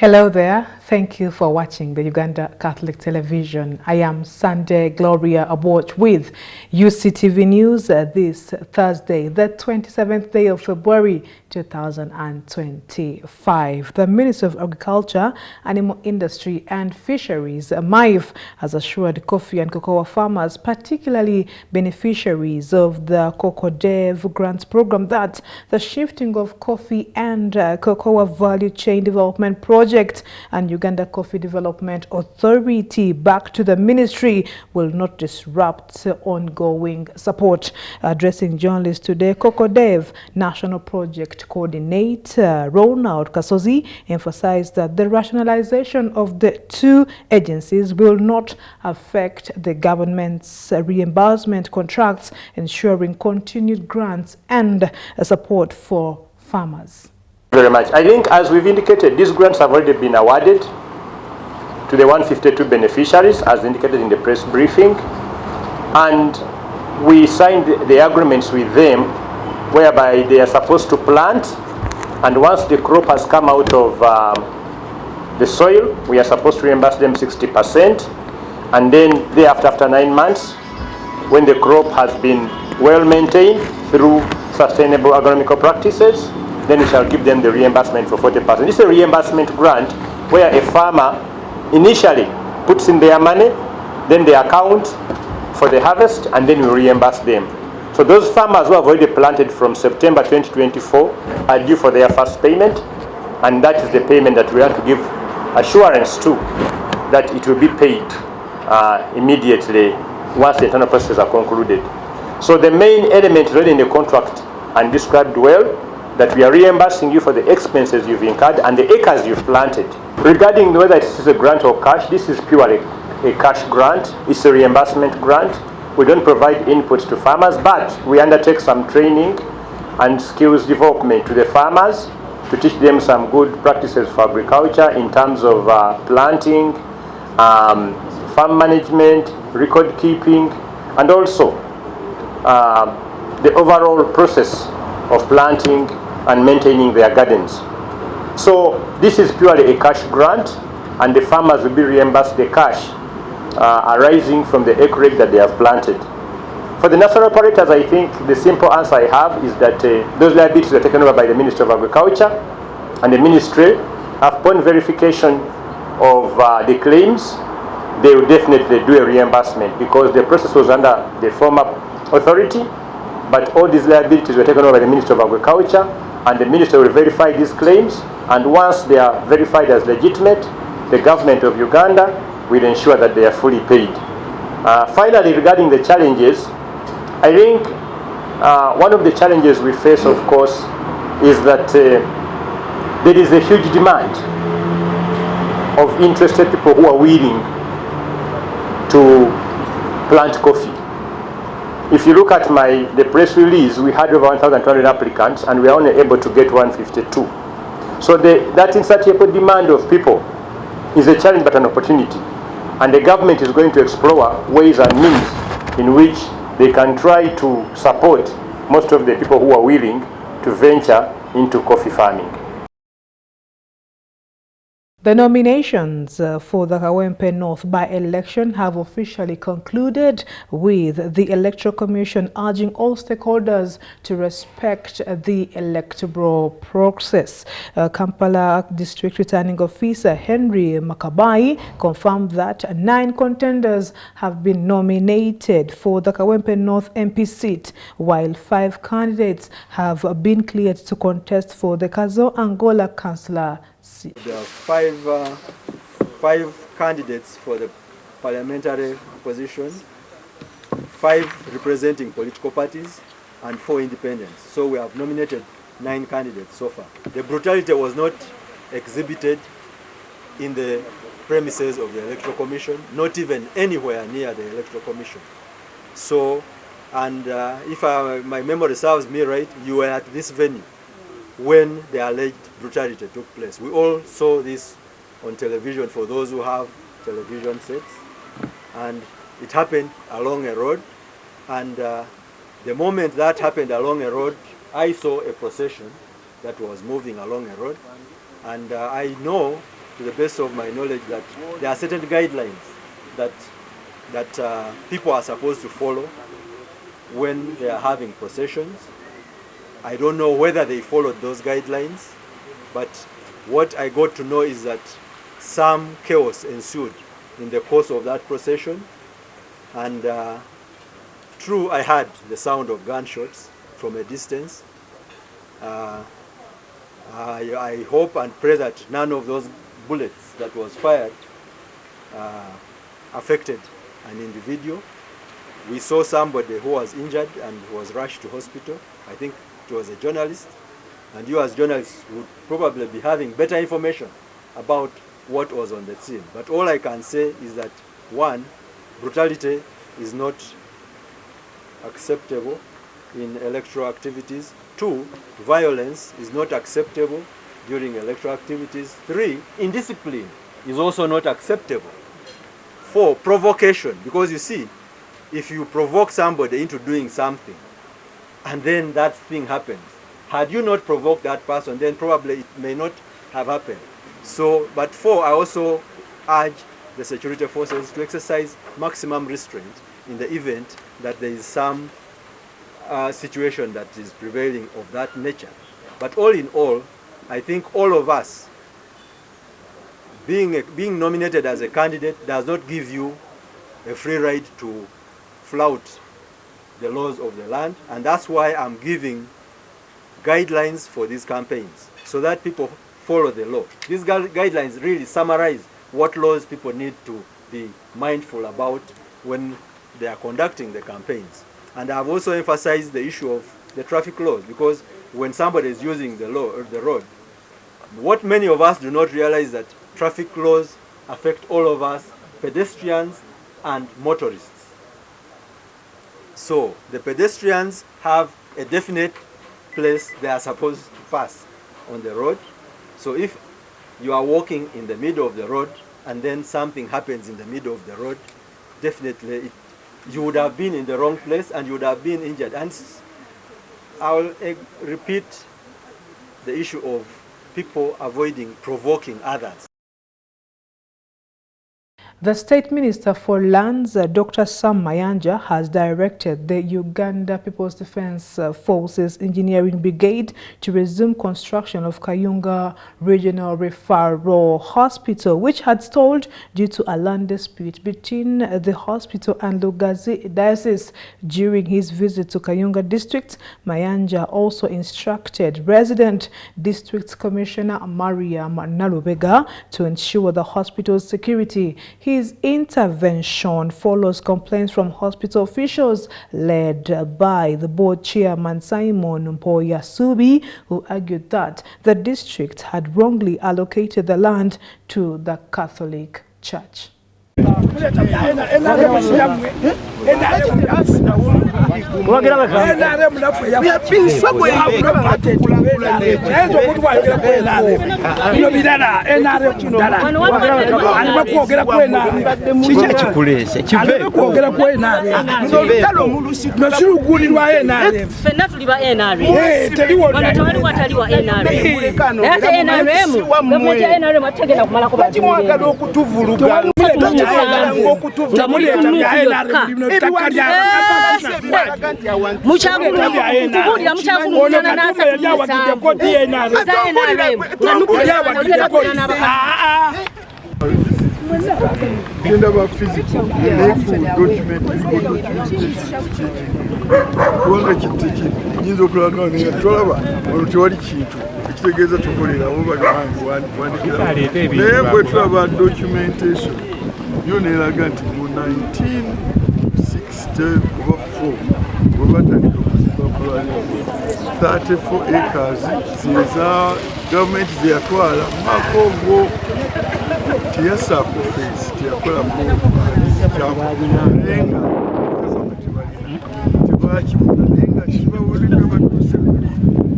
Hello there. Thank you for watching the Uganda Catholic Television. I am Sunday Gloria Aboch with Uctv News this Thursday, the 27th day of February 2025. The Minister of Agriculture, Animal Industry and Fisheries, MIFE, has assured coffee and cocoa farmers, particularly beneficiaries of the Cocoa Grants Program, that the shifting of coffee and cocoa value chain development project and Uganda Coffee Development Authority back to the ministry will not disrupt ongoing support. Addressing journalists today, Cocoa National Project Coordinator Ronald Kasozi emphasized that the rationalization of the two agencies will not affect the government's reimbursement contracts, ensuring continued grants and support for farmers. Very much. I think, as we've indicated, these grants have already been awarded to the 152 beneficiaries, as indicated in the press briefing, and we signed the agreements with them whereby they are supposed to plant, and once the crop has come out of the soil, we are supposed to reimburse them 60%, and then thereafter, after 9 months, when the crop has been well maintained through sustainable agronomical practices, then we shall give them the reimbursement for 40%. This is a reimbursement grant where a farmer initially puts in their money, then they account for the harvest, and then we reimburse them. So those farmers who have already planted from September 2024 are due for their first payment, and that is the payment that we have to give assurance to, that it will be paid immediately once the internal processes are concluded. So the main element already in the contract and described well, that we are reimbursing you for the expenses you've incurred and the acres you've planted. Regarding whether it is a grant or cash, this is purely a cash grant. It's a reimbursement grant. We don't provide inputs to farmers, but we undertake some training and skills development to the farmers to teach them some good practices for agriculture in terms of planting, farm management, record keeping, and also the overall process of planting and maintaining their gardens. So this is purely a cash grant, and the farmers will be reimbursed the cash arising from the acreage that they have planted. For the national operators, I think the simple answer I have is that those liabilities are taken over by the Ministry of Agriculture, and the ministry, upon verification of the claims, they will definitely do a reimbursement, because the process was under the former authority, but all these liabilities were taken over by the Ministry of Agriculture, and the ministry will verify these claims, and once they are verified as legitimate, the government of Uganda will ensure that they are fully paid. Finally, regarding the challenges, I think one of the challenges we face, of course, is that there is a huge demand of interested people who are willing to plant coffee. If you look at the press release, we had over 1,200 applicants, and we are only able to get 152. So that insatiable demand of people is a challenge but an opportunity. And the government is going to explore ways and means in which they can try to support most of the people who are willing to venture into coffee farming. The nominations for the Kawempe North by-election have officially concluded, with the Electoral Commission urging all stakeholders to respect the electoral process. Kampala District Returning Officer Henry Makabai confirmed that 9 contenders have been nominated for the Kawempe North MP seat, while 5 candidates have been cleared to contest for the Kazo Angola Councillor seat. There are five candidates for the parliamentary position, 5 representing political parties, and 4 independents. So we have nominated 9 candidates so far. The brutality was not exhibited in the premises of the Electoral Commission, not even anywhere near the Electoral Commission. So, and if my memory serves me right, you were at this venue when the alleged brutality took place. We all saw this on television, for those who have television sets, and it happened along a road, and the moment that happened along a road, I saw a procession that was moving along a road, and I know to the best of my knowledge, that there are certain guidelines that people are supposed to follow when they are having processions. I don't know whether they followed those guidelines, but what I got to know is that some chaos ensued in the course of that procession, and true, I heard the sound of gunshots from a distance. I hope and pray that none of those bullets that was fired affected an individual. We saw somebody who was injured and was rushed to hospital. I think it was a journalist, and you as journalists would probably be having better information about what was on the scene. But all I can say is that, one, brutality is not acceptable in electoral activities. Two, violence is not acceptable during electoral activities. Three, indiscipline is also not acceptable. Four, provocation, because you see, if you provoke somebody into doing something and then that thing happens, had you not provoked that person, then probably it may not have happened. So, but four, I also urge the security forces to exercise maximum restraint in the event that there is some situation that is prevailing of that nature. But all in all, I think all of us, being nominated as a candidate does not give you a free ride to flout the laws of the land, and that's why I'm giving guidelines for these campaigns so that people follow the law. These guidelines really summarize what laws people need to be mindful about when they are conducting the campaigns. And I've also emphasized the issue of the traffic laws, because when somebody is using the road, what many of us do not realize is that traffic laws affect all of us, pedestrians and motorists. So the pedestrians have a definite place they are supposed to pass on the road. So if you are walking in the middle of the road and then something happens in the middle of the road, definitely you would have been in the wrong place and you would have been injured. And I will repeat the issue of people avoiding provoking others. The State Minister for Lands, Dr. Sam Mayanja, has directed the Uganda People's Defense Forces Engineering Brigade to resume construction of Kayunga Regional Referral Hospital, which had stalled due to a land dispute between the hospital and Lugazi Diocese. During his visit to Kayunga District, Mayanja also instructed Resident District Commissioner Mariam Nalubega to ensure the hospital's security. His intervention follows complaints from hospital officials led by the board chairman Simon Mpoya-Subi, who argued that the district had wrongly allocated the land to the Catholic Church. Yoneraga nti mu 1964 webatandika okuzimba pulani 34 acres zeza gavumenti zeyatwala makogo teyasaako fensi teyakolamu kyamunayenga tebakibona naye nga kibawulidde batuuse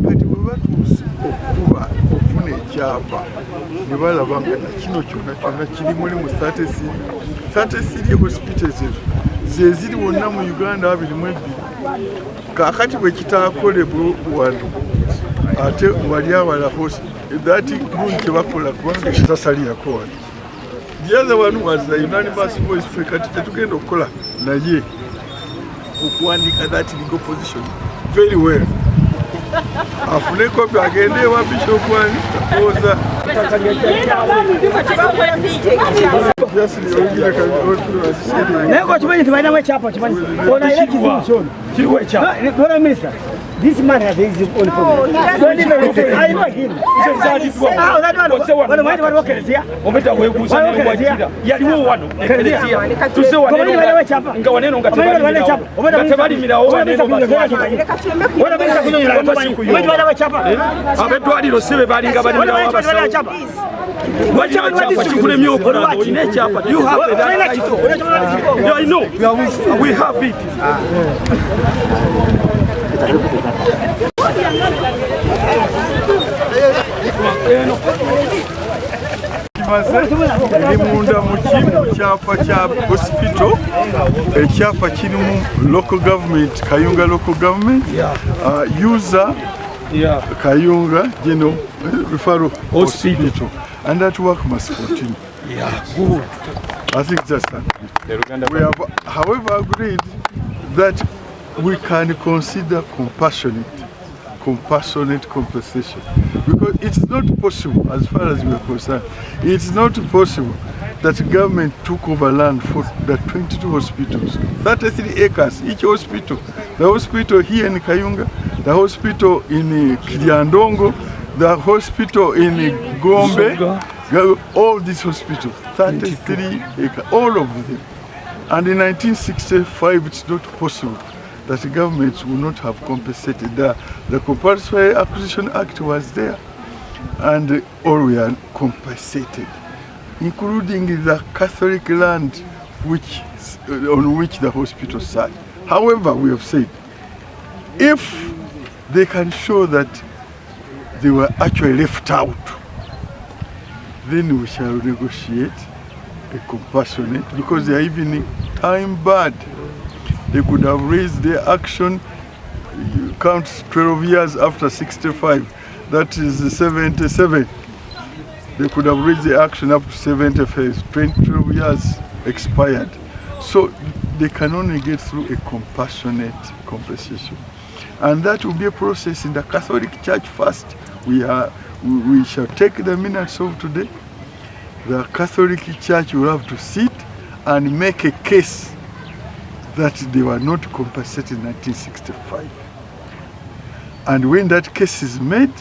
kati bwe batuuse okuba okufuna ekyapa ne balaba nga nakino kyonna kiri muli mu 33 hospitals zeziri wonna mu Uganda 22 kakati bwe kitaakolebwa wano ate wali awala hospital that group chebakola kubanga tasalirako wali. The other one was the unanimous voice for kati tetugenda okukola naye okuwandika that legal position very well. Afune kopi agende wa bishop wani oza this man has his own problem. Don't even say, I know him. we have it. Limunda mukimu kyapa kya hospital ekyapa kirimu local government Kayunga local government user Kayunga referral hospital and that work must continue. Good. I think that's that. We have however agreed that we can consider compassionate compensation, because it's not possible, as far as we are concerned, it's not possible that government took over land for the 22 hospitals, 33 acres each hospital, the hospital here in Kayunga, the hospital in Kiryandongo, the hospital in Gombe, all these hospitals, 33 acres, all of them. And in 1965, it's not possible that the government would not have compensated. The Compulsory Acquisition Act was there, and all were compensated, including the Catholic land on which the hospital sat. However, we have said, if they can show that they were actually left out, then we shall negotiate a compassionate, because they are even time barred. They could have raised their action, count 12 years after 65, that is 77. They could have raised the action up to 75, 12 years expired. So they can only get through a compassionate compensation. And that will be a process in the Catholic Church first. We shall take the minutes of today. The Catholic Church will have to sit and make a case that they were not compensated in 1965. And when that case is made,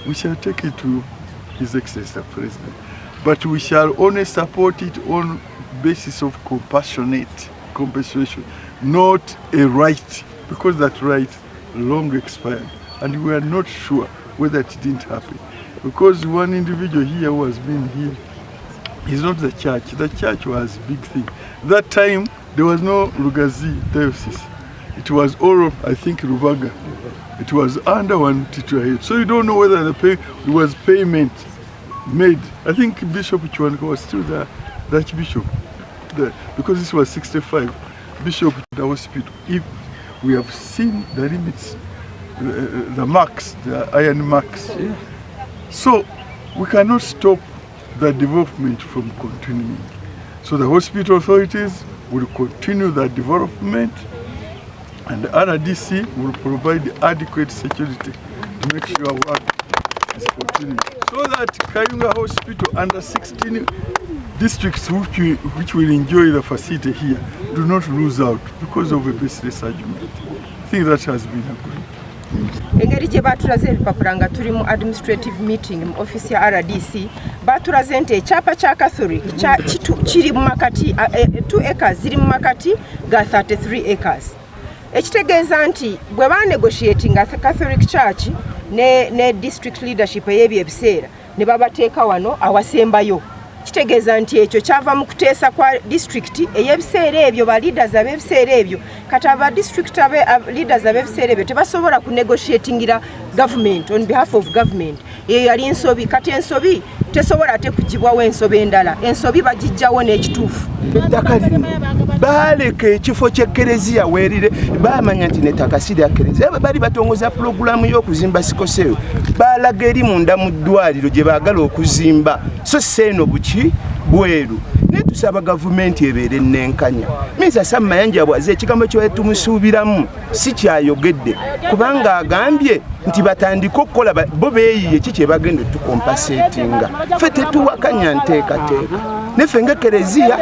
we shall take it to His Excellency the President. But we shall only support it on basis of compassionate compensation, not a right, because that right long expired. And we are not sure whether it didn't happen. Because one individual here who has been here is not the church. The church was a big thing. That time, there was no Lugazi diocese. It was all, I think, Rubaga. It was under one titular. So you don't know whether there was payment made. I think Bishop Chwanko was still the Archbishop, because this was 65. Bishop the hospital. If we have seen the limits, the marks, the iron marks. Yeah. So we cannot stop the development from continuing. So the hospital authorities will continue the development, and the RDC will provide adequate security to make sure work is continuing. So that Kayunga Hospital and the 16 districts which will enjoy the facility here do not lose out because of a baseless argument. I think that has been agreed. Engeri gye batulaze ebipapula nga tuli mu administrative meeting mu office ya RDC batulaze nti ekyapa kya Catholic kiri mu makati 2 acres ziri mu makati ga 33 acres. Ekitegeeza nti bwe banegotiatinga Catholic Church ne district leadership ey'ebyo ebiseera ne babateeka wano awasembayo. Kitegeeza nti ekyo kyava mu kuteesa kwa district ey'ebiseera ebyo ba leaders ab'ebiseera ebyo kati aba district leaders ab'ebiseera ebyo tebasobola ku negotiatingira government on behalf of government. Eyo yali ensobi, kati ensobi tesobola ate kugibwawo ensobi endala. Ensobi bagijjawo n'ekituufu. Ettaka lino baaleka ekifo ky'ekkereziya weerire baamanya nti n'ettaka si lya kkereziya bali batongoza pulogulaamu y'okuzimba sikoseeyo baalaga eri munda mu ddwaliro gye baagala okuzimba so seeno buki bweru naye tusaba gavumenti ebeere ennenkanya Minisita Sam Mayanja bwaze ekigambo kye tumusuubiramu si kyayogedde kubanga agambye nti batandika okukola bo beeyiye ki kye bagenda tukompaseetinga ffe tetuwakanya nteekateeka neffe ng'ekkereziya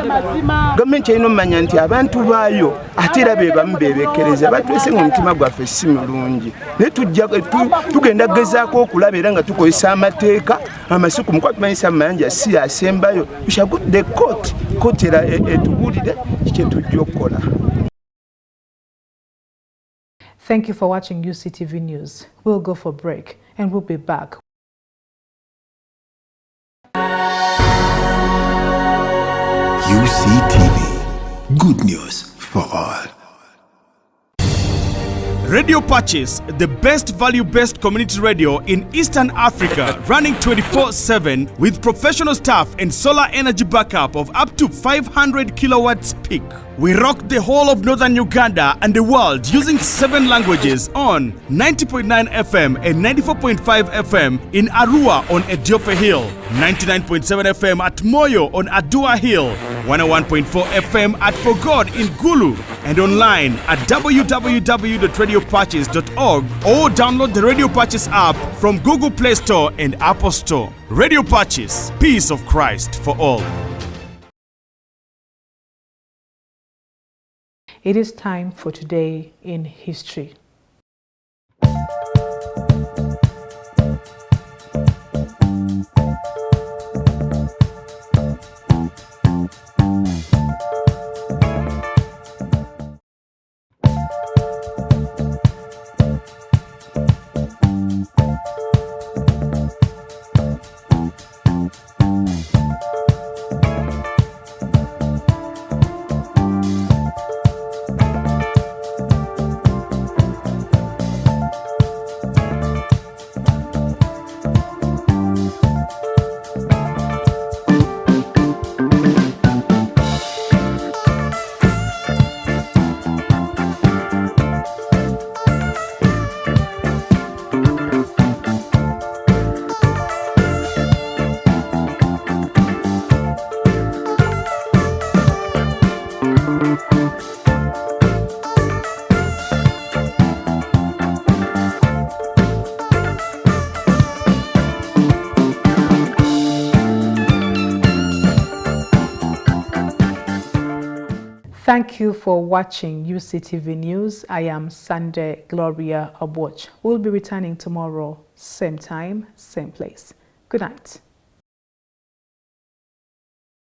gavumenti erina omumanya nti abantu baayo ate era be bamu beebeekkereza batwese ng'omutima gwaffe si mulungi naye tugenda kugezaako okulaba era nga tukozesa amateeka amasuku mukuba tumanyi Sam Mayanja si asembayo we shall go to the court era etubuulire kye tujja okukola. Thank you for watching UCTV News. We'll go for a break and we'll be back. UCTV, good news for all. Radio Patches, the best value-based community radio in Eastern Africa, running 24/7 with professional staff and solar energy backup of up to 500 kilowatts peak. We rock the whole of northern Uganda and the world using 7 languages on 90.9 FM and 94.5 FM in Arua on Ediofe Hill, 99.7 FM at Moyo on Adua Hill, 101.4 FM at For God in Gulu, and online at www.radiopatches.org or download the Radio Patches app from Google Play Store and Apple Store. Radio Patches, peace of Christ for all. It is time for Today in History. Thank you for watching UCTV News. I am Sunday Gloria Oboch. We'll be returning tomorrow, same time, same place. Good night.